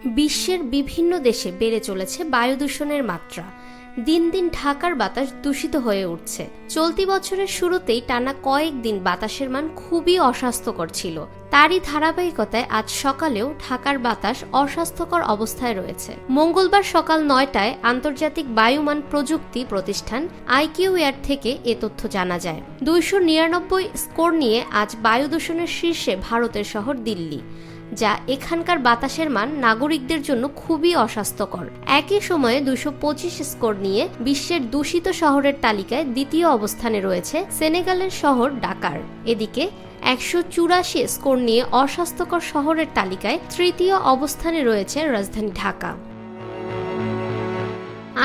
বিশ্বের বিভিন্ন দেশে বেড়ে চলেছে বায়ু দূষণের মাত্রা। দিন দিন ঢাকার বাতাস দূষিত হয়ে উঠছে। চলতি বছরের শুরুতেই টানা কয়েকদিন বাতাসের মান খুবই অস্বাস্থ্যকর ছিল। তারই ধারাবাহিকতায় আজ সকালেও ঢাকার বাতাস অস্বাস্থ্যকর অবস্থায় রয়েছে। মঙ্গলবার সকাল 9টায় আন্তর্জাতিক বায়ুমান প্রযুক্তি প্রতিষ্ঠান IQAir থেকে এ তথ্য জানা যায়। 299 স্কোর নিয়ে আজ বায়ু দূষণের শীর্ষে ভারতের শহর দিল্লি, যা এখানকার বাতাসের মান নাগরিকদের জন্য খুবই অস্বাস্থ্যকর। একই সময়ে 225 স্কোর নিয়ে বিশ্বের দূষিত শহরের তালিকায় দ্বিতীয় অবস্থানে রয়েছে সেনেগালের শহর ডাকার। এদিকে 184 স্কোর নিয়ে অস্বাস্থ্যকর শহরের তালিকায় তৃতীয় অবস্থানে রয়েছে রাজধানী ঢাকা।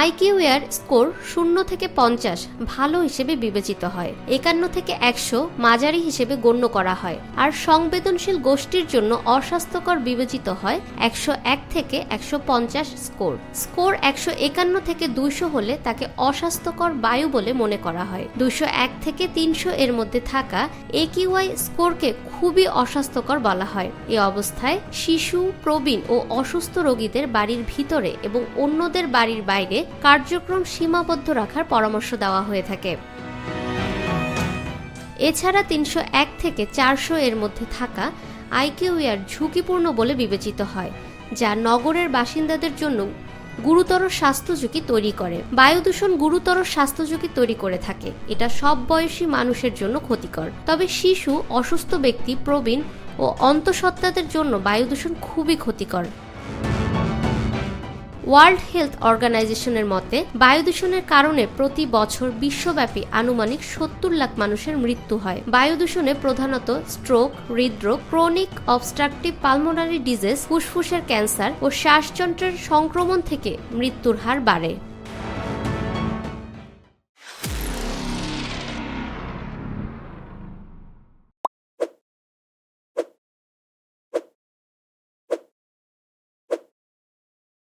IQAir স্কোর 0 থেকে 50 ভালো হিসেবে বিবেচিত হয়, 51 থেকে 100 মাঝারি হিসেবে গণ্য করা হয়, আর সংবেদনশীল গোষ্ঠীর জন্য অস্বাস্থ্যকর বিবেচিত হয় 101 থেকে 150 স্কোর। 151 থেকে 200 হলে তাকে অস্বাস্থ্যকর বায়ু বলে মনে করা হয়। 201 থেকে 300 এর মধ্যে থাকা AQI স্কোরকে খুবই অস্বাস্থ্যকর বলা হয়। এ অবস্থায় শিশু, প্রবীণ ও অসুস্থ রোগীদের বাড়ির ভিতরে এবং অন্যদের বাড়ির বাইরে কার্যক্রম সীমাবদ্ধ রাখার পরামর্শ দেওয়া হয়ে থাকে। এছাড়া 301 থেকে 400 এর মধ্যে থাকা IQAir ঝুঁকিপূর্ণ বলে বিবেচিত হয়, যা নগরের বাসিন্দাদের জন্য গুরুতর স্বাস্থ্য ঝুঁকি তৈরি করে। বায়ু দূষণ গুরুতর স্বাস্থ্য ঝুঁকি তৈরি করে থাকে। এটা সব বয়সী মানুষের জন্য ক্ষতিকর, তবে শিশু, অসুস্থ ব্যক্তি, প্রবীণ ও অন্তঃসত্ত্বাদের জন্য বায়ু দূষণ খুবই ক্ষতিকর। ওয়ার্ল্ড হেলথ অর্গানাইজেশনের মতে বায়ু দূষণের কারণে প্রতি বছর বিশ্বব্যাপী আনুমানিক 70 লাখ মানুষের মৃত্যু হয়। বায়ু দূষণে প্রধানত স্ট্রোক, হৃদরোগ, ক্রনিক অবস্ট্রাকটিভ পালমোনারি ডিজিজ, ফুসফুসের ক্যান্সার ও শ্বাসযন্ত্রের সংক্রমণ থেকে মৃত্যুর হার বাড়ে।